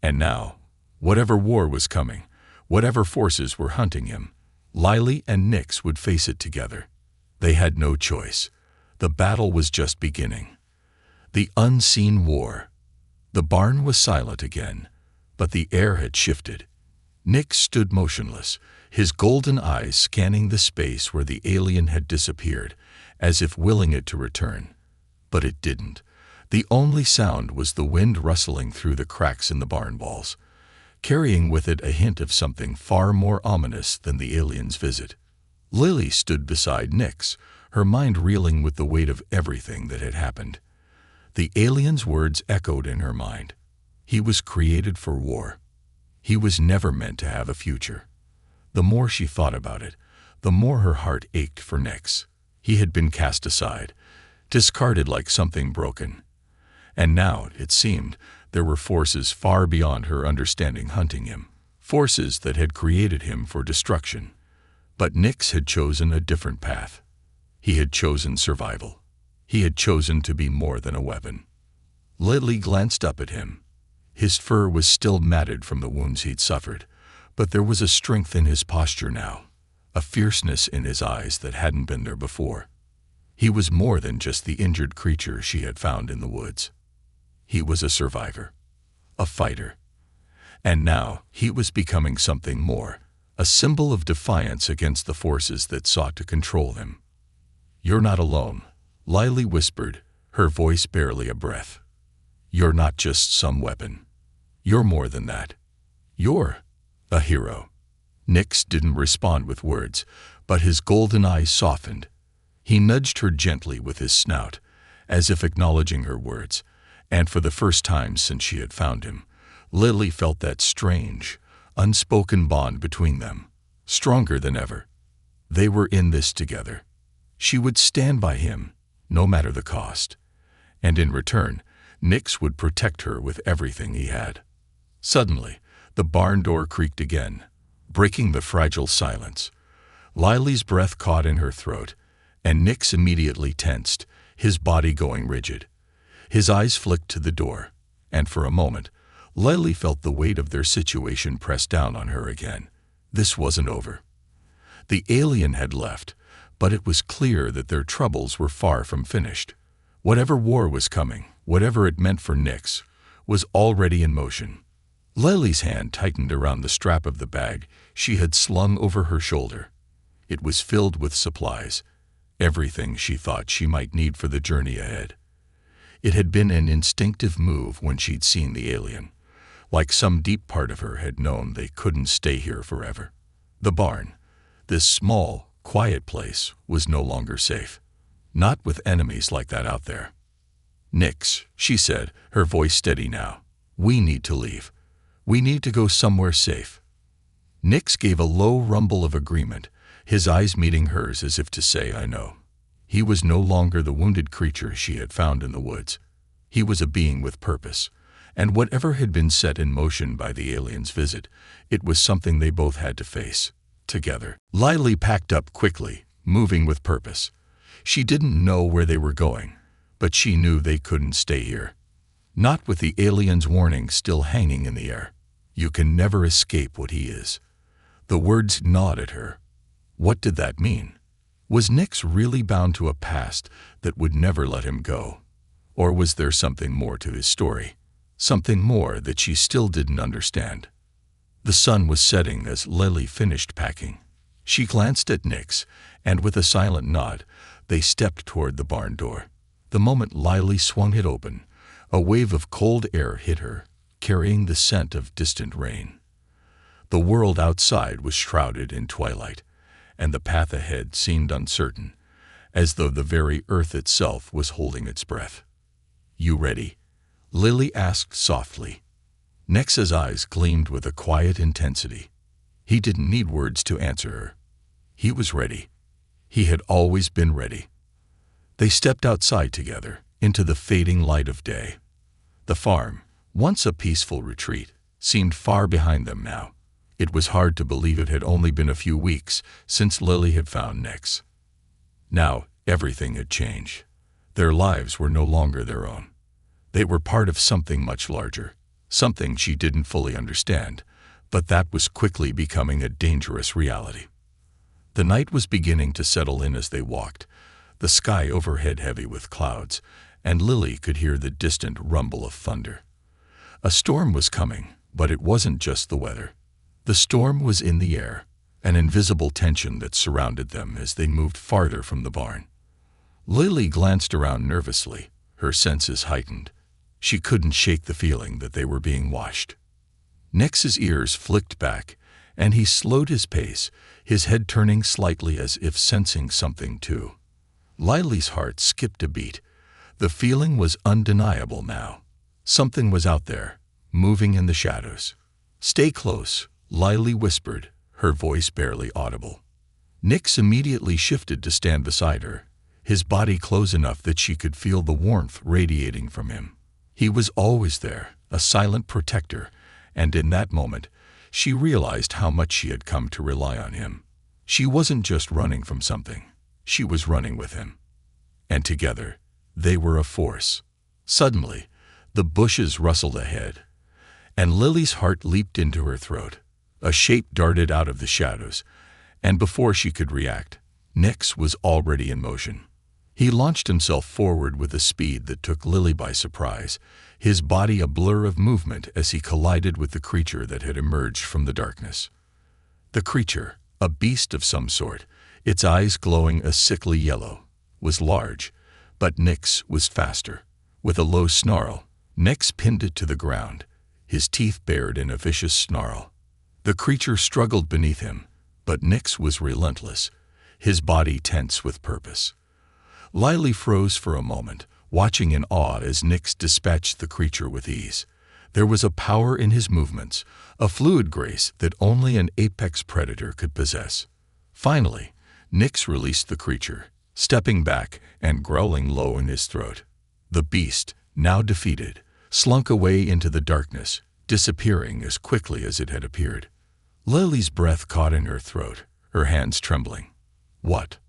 And now, whatever war was coming, whatever forces were hunting him, Lily and Nyx would face it together. They had no choice. The battle was just beginning. The unseen war. The barn was silent again, but the air had shifted. Nyx stood motionless, his golden eyes scanning the space where the alien had disappeared, as if willing it to return. But it didn't. The only sound was the wind rustling through the cracks in the barn walls, carrying with it a hint of something far more ominous than the alien's visit. Lily stood beside Nyx, her mind reeling with the weight of everything that had happened. The alien's words echoed in her mind. He was created for war. He was never meant to have a future. The more she thought about it, the more her heart ached for Nyx. He had been cast aside, discarded like something broken. And now, it seemed, there were forces far beyond her understanding hunting him, forces that had created him for destruction. But Nyx had chosen a different path. He had chosen survival. He had chosen to be more than a weapon. Lily glanced up at him. His fur was still matted from the wounds he'd suffered, but there was a strength in his posture now, a fierceness in his eyes that hadn't been there before. He was more than just the injured creature she had found in the woods. He was a survivor, a fighter. And now he was becoming something more, a symbol of defiance against the forces that sought to control him. "You're not alone," Lily whispered, her voice barely a breath. "You're not just some weapon. You're more than that. You're a hero." Nyx didn't respond with words, but his golden eyes softened. He nudged her gently with his snout, as if acknowledging her words, And for the first time since she had found him, Lily felt that strange, unspoken bond between them, stronger than ever. They were in this together. She would stand by him, no matter the cost. And in return, Nix would protect her with everything he had. Suddenly, the barn door creaked again, breaking the fragile silence. Lily's breath caught in her throat, and Nix immediately tensed, his body going rigid. His eyes flicked to the door, and for a moment, Lily felt the weight of their situation press down on her again. This wasn't over. The alien had left, but it was clear that their troubles were far from finished. Whatever war was coming, whatever it meant for Nix, was already in motion. Lily's hand tightened around the strap of the bag she had slung over her shoulder. It was filled with supplies, everything she thought she might need for the journey ahead. It had been an instinctive move when she'd seen the alien, like some deep part of her had known they couldn't stay here forever. The barn, this small, quiet place, was no longer safe. Not with enemies like that out there. "Nix," she said, her voice steady now. "We need to leave. We need to go somewhere safe." Nix gave a low rumble of agreement, his eyes meeting hers as if to say, "I know." He was no longer the wounded creature she had found in the woods. He was a being with purpose, and whatever had been set in motion by the alien's visit, it was something they both had to face, together. Lily packed up quickly, moving with purpose. She didn't know where they were going, but she knew they couldn't stay here. Not with the alien's warning still hanging in the air. You can never escape what he is. The words gnawed at her. What did that mean? Was Nix really bound to a past that would never let him go? Or was there something more to his story? Something more that she still didn't understand? The sun was setting as Lily finished packing. She glanced at Nix, and with a silent nod, they stepped toward the barn door. The moment Lily swung it open, a wave of cold air hit her, carrying the scent of distant rain. The world outside was shrouded in twilight, and the path ahead seemed uncertain, as though the very earth itself was holding its breath. "You ready?" Lily asked softly. Nix's eyes gleamed with a quiet intensity. He didn't need words to answer her. He was ready. He had always been ready. They stepped outside together, into the fading light of day. The farm, once a peaceful retreat, seemed far behind them now. It was hard to believe it had only been a few weeks since Lily had found Nix. Now, everything had changed. Their lives were no longer their own. They were part of something much larger, something she didn't fully understand, but that was quickly becoming a dangerous reality. The night was beginning to settle in as they walked, the sky overhead heavy with clouds, and Lily could hear the distant rumble of thunder. A storm was coming, but it wasn't just the weather. The storm was in the air, an invisible tension that surrounded them as they moved farther from the barn. Lily glanced around nervously, her senses heightened. She couldn't shake the feeling that they were being watched. Nix's ears flicked back, and he slowed his pace, his head turning slightly as if sensing something too. Lily's heart skipped a beat. The feeling was undeniable now. Something was out there, moving in the shadows. "Stay close," Lily whispered, her voice barely audible. Nix immediately shifted to stand beside her, his body close enough that she could feel the warmth radiating from him. He was always there, a silent protector, and in that moment, she realized how much she had come to rely on him. She wasn't just running from something, she was running with him. And together, they were a force. Suddenly, the bushes rustled ahead, and Lily's heart leaped into her throat. A shape darted out of the shadows, and before she could react, Nix was already in motion. He launched himself forward with a speed that took Lily by surprise, his body a blur of movement as he collided with the creature that had emerged from the darkness. The creature, a beast of some sort, its eyes glowing a sickly yellow, was large, but Nix was faster. With a low snarl, Nix pinned it to the ground, his teeth bared in a vicious snarl. The creature struggled beneath him, but Nix was relentless, his body tense with purpose. Lily froze for a moment, watching in awe as Nyx dispatched the creature with ease. There was a power in his movements, a fluid grace that only an apex predator could possess. Finally, Nyx released the creature, stepping back and growling low in his throat. The beast, now defeated, slunk away into the darkness, disappearing as quickly as it had appeared. Lily's breath caught in her throat, her hands trembling. What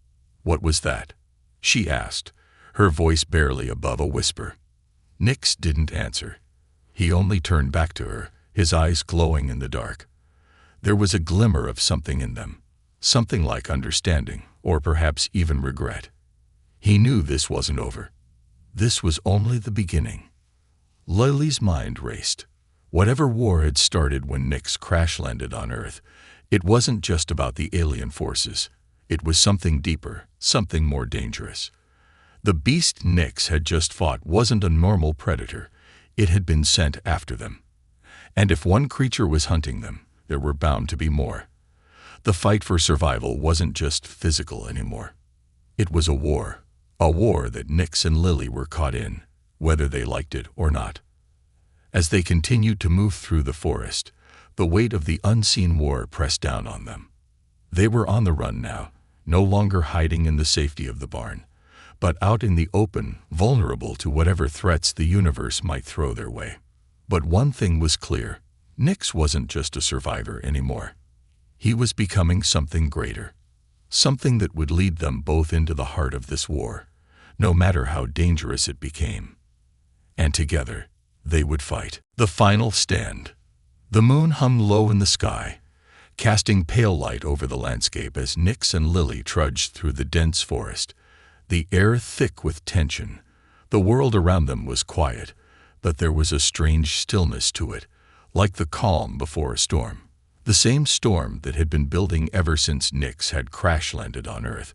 was that?" she asked, her voice barely above a whisper. Nyx didn't answer. He only turned back to her, his eyes glowing in the dark. There was a glimmer of something in them, something like understanding, or perhaps even regret. He knew this wasn't over. This was only the beginning. Lily's mind raced. Whatever war had started when Nyx crash-landed on Earth, it wasn't just about the alien forces. It was something deeper, something more dangerous. The beast Nyx had just fought wasn't a normal predator. It had been sent after them. And if one creature was hunting them, there were bound to be more. The fight for survival wasn't just physical anymore. It was a war that Nyx and Lily were caught in, whether they liked it or not. As they continued to move through the forest, the weight of the unseen war pressed down on them. They were on the run now, no longer hiding in the safety of the barn, but out in the open, vulnerable to whatever threats the universe might throw their way. But one thing was clear: Nyx wasn't just a survivor anymore. He was becoming something greater, something that would lead them both into the heart of this war, no matter how dangerous it became. And together, they would fight. The final stand. The moon hung low in the sky, casting pale light over the landscape as Nyx and Lily trudged through the dense forest, the air thick with tension. The world around them was quiet, but there was a strange stillness to it, like the calm before a storm. The same storm that had been building ever since Nyx had crash-landed on Earth,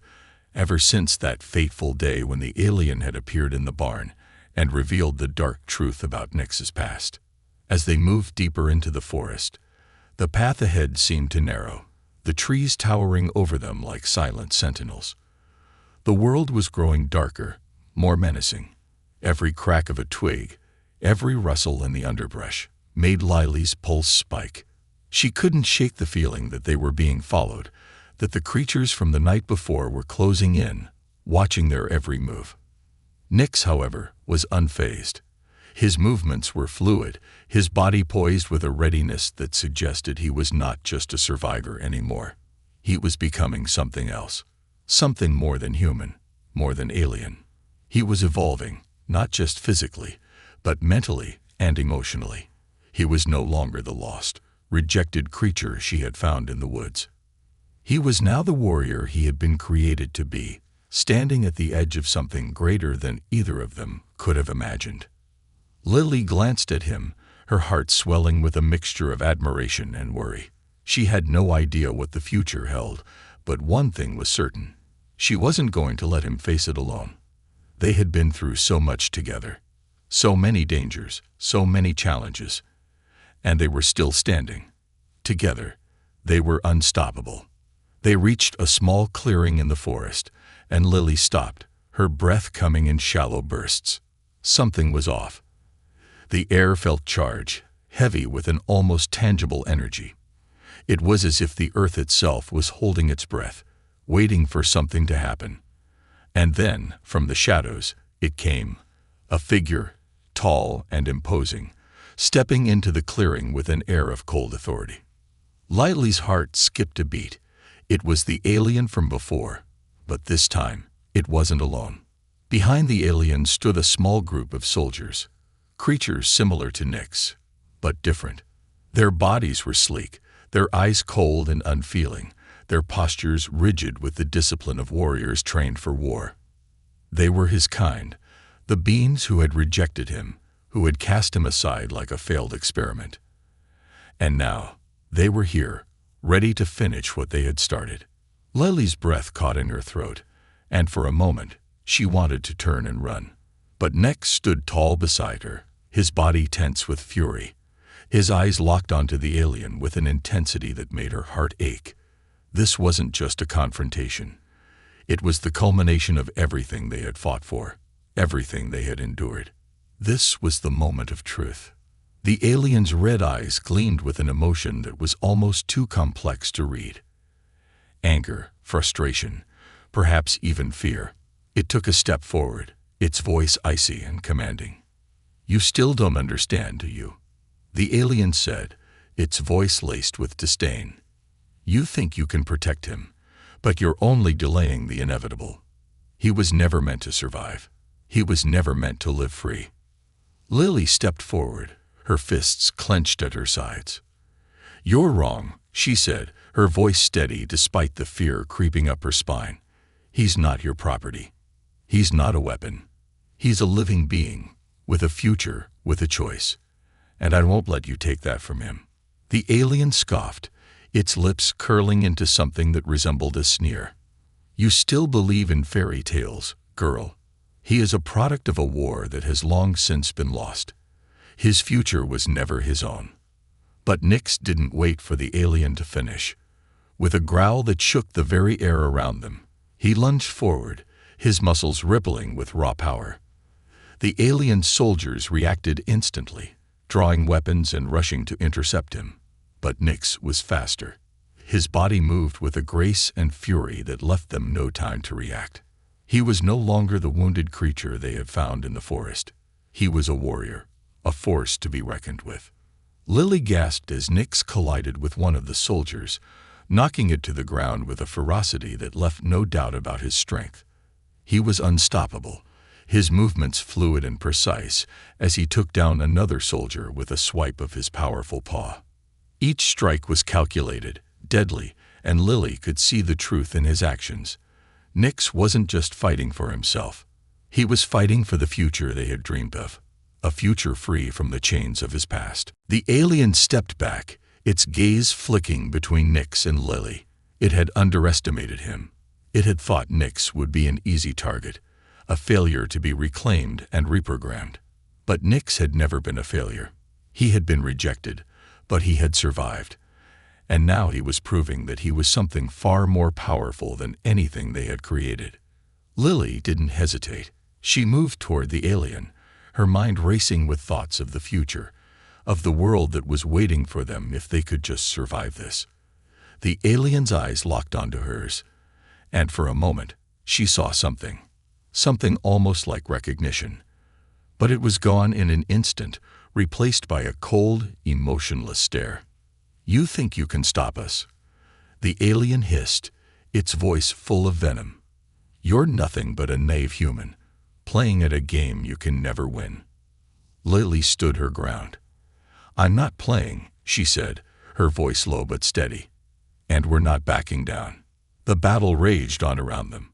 ever since that fateful day when the alien had appeared in the barn and revealed the dark truth about Nyx's past. As they moved deeper into the forest, the path ahead seemed to narrow, the trees towering over them like silent sentinels. The world was growing darker, more menacing. Every crack of a twig, every rustle in the underbrush, made Lily's pulse spike. She couldn't shake the feeling that they were being followed, that the creatures from the night before were closing in, watching their every move. Nyx, however, was unfazed. His movements were fluid, his body poised with a readiness that suggested he was not just a survivor anymore. He was becoming something else, something more than human, more than alien. He was evolving, not just physically, but mentally and emotionally. He was no longer the lost, rejected creature she had found in the woods. He was now the warrior he had been created to be, standing at the edge of something greater than either of them could have imagined. Lily glanced at him, her heart swelling with a mixture of admiration and worry. She had no idea what the future held, but one thing was certain: she wasn't going to let him face it alone. They had been through so much together, so many dangers, so many challenges, and they were still standing. Together, they were unstoppable. They reached a small clearing in the forest, and Lily stopped, her breath coming in shallow bursts. Something was off. The air felt charged, heavy with an almost tangible energy. It was as if the earth itself was holding its breath, waiting for something to happen. And then, from the shadows, it came. A figure, tall and imposing, stepping into the clearing with an air of cold authority. Lily's heart skipped a beat. It was the alien from before, but this time, it wasn't alone. Behind the alien stood a small group of soldiers, creatures similar to Nyx, but different. Their bodies were sleek, their eyes cold and unfeeling, their postures rigid with the discipline of warriors trained for war. They were his kind, the beings who had rejected him, who had cast him aside like a failed experiment. And now, they were here, ready to finish what they had started. Lily's breath caught in her throat, and for a moment, she wanted to turn and run. But Nyx stood tall beside her, his body tense with fury, his eyes locked onto the alien with an intensity that made her heart ache. This wasn't just a confrontation. It was the culmination of everything they had fought for, everything they had endured. This was the moment of truth. The alien's red eyes gleamed with an emotion that was almost too complex to read. Anger, frustration, perhaps even fear. It took a step forward, its voice icy and commanding. "You still don't understand, do you?" the alien said, its voice laced with disdain. "You think you can protect him, but you're only delaying the inevitable. He was never meant to survive. He was never meant to live free." Lily stepped forward, her fists clenched at her sides. "You're wrong," she said, her voice steady despite the fear creeping up her spine. "He's not your property. He's not a weapon. He's a living being, with a future, with a choice. And I won't let you take that from him." The alien scoffed, its lips curling into something that resembled a sneer. "You still believe in fairy tales, girl. He is a product of a war that has long since been lost. His future was never his own." But Nyx didn't wait for the alien to finish. With a growl that shook the very air around them, he lunged forward, his muscles rippling with raw power. The alien soldiers reacted instantly, drawing weapons and rushing to intercept him. But Nyx was faster. His body moved with a grace and fury that left them no time to react. He was no longer the wounded creature they had found in the forest. He was a warrior, a force to be reckoned with. Lily gasped as Nyx collided with one of the soldiers, knocking it to the ground with a ferocity that left no doubt about his strength. He was unstoppable, his movements fluid and precise as he took down another soldier with a swipe of his powerful paw. Each strike was calculated, deadly, and Lily could see the truth in his actions. Nyx wasn't just fighting for himself. He was fighting for the future they had dreamed of, a future free from the chains of his past. The alien stepped back, its gaze flicking between Nyx and Lily. It had underestimated him. It had thought Nyx would be an easy target, a failure to be reclaimed and reprogrammed. But Nyx had never been a failure. He had been rejected, but he had survived. And now he was proving that he was something far more powerful than anything they had created. Lily didn't hesitate. She moved toward the alien, her mind racing with thoughts of the future, of the world that was waiting for them if they could just survive this. The alien's eyes locked onto hers, and for a moment, she saw something almost like recognition. But it was gone in an instant, replaced by a cold, emotionless stare. "You think you can stop us?" the alien hissed, its voice full of venom. "You're nothing but a naive human, playing at a game you can never win." Lily stood her ground. "I'm not playing," she said, her voice low but steady. "And we're not backing down." The battle raged on around them.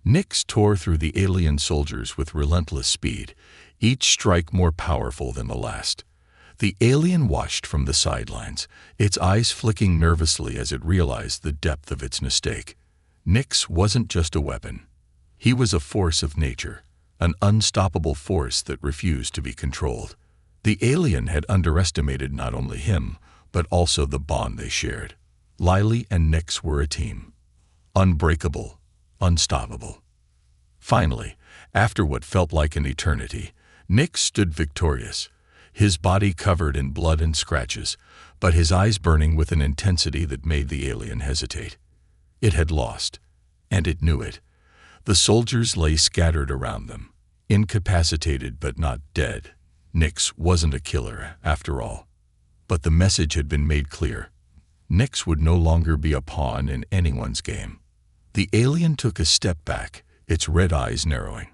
Nyx tore through the alien soldiers with relentless speed, each strike more powerful than the last. The alien watched from the sidelines, its eyes flicking nervously as it realized the depth of its mistake. Nyx wasn't just a weapon. He was a force of nature, an unstoppable force that refused to be controlled. The alien had underestimated not only him, but also the bond they shared. Lily and Nyx were a team. Unbreakable, unstoppable. Finally, after what felt like an eternity, Nyx stood victorious, his body covered in blood and scratches, but his eyes burning with an intensity that made the alien hesitate. It had lost, and it knew it. The soldiers lay scattered around them, incapacitated but not dead. Nyx wasn't a killer, after all. But the message had been made clear. Nyx would no longer be a pawn in anyone's game. The alien took a step back, its red eyes narrowing.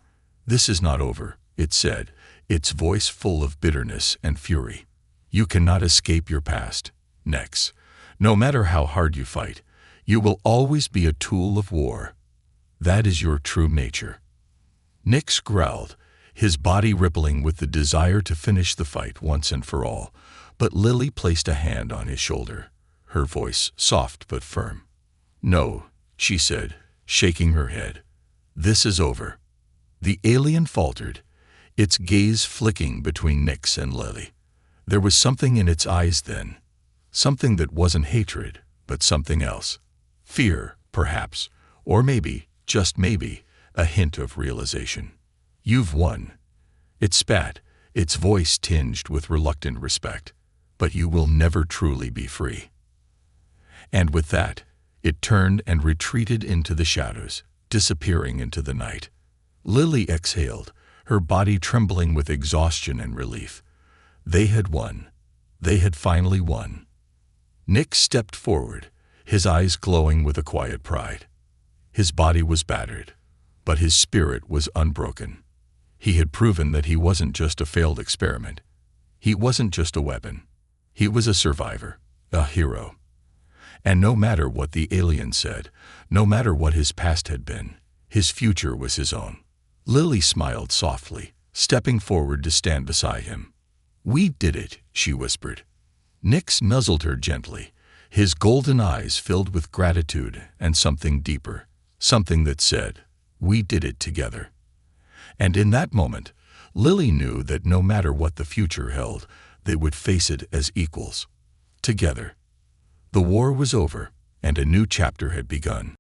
"This is not over," it said, its voice full of bitterness and fury. "You cannot escape your past, Nyx. No matter how hard you fight, you will always be a tool of war. That is your true nature." Nyx growled, his body rippling with the desire to finish the fight once and for all, but Lily placed a hand on his shoulder, her voice soft but firm. "No," she said, shaking her head. "This is over." The alien faltered, its gaze flicking between Nyx and Lily. There was something in its eyes then, something that wasn't hatred, but something else. Fear, perhaps, or maybe, just maybe, a hint of realization. "You've won." It spat, its voice tinged with reluctant respect. "But you will never truly be free." And with that, it turned and retreated into the shadows, disappearing into the night. Lily exhaled, her body trembling with exhaustion and relief. They had won. They had finally won. Nick stepped forward, his eyes glowing with a quiet pride. His body was battered, but his spirit was unbroken. He had proven that he wasn't just a failed experiment. He wasn't just a weapon. He was a survivor, a hero. And no matter what the alien said, no matter what his past had been, his future was his own. Lily smiled softly, stepping forward to stand beside him. "We did it," she whispered. Nick nuzzled her gently, his golden eyes filled with gratitude and something deeper, something that said, "We did it together." And in that moment, Lily knew that no matter what the future held, they would face it as equals. Together. The war was over, and a new chapter had begun.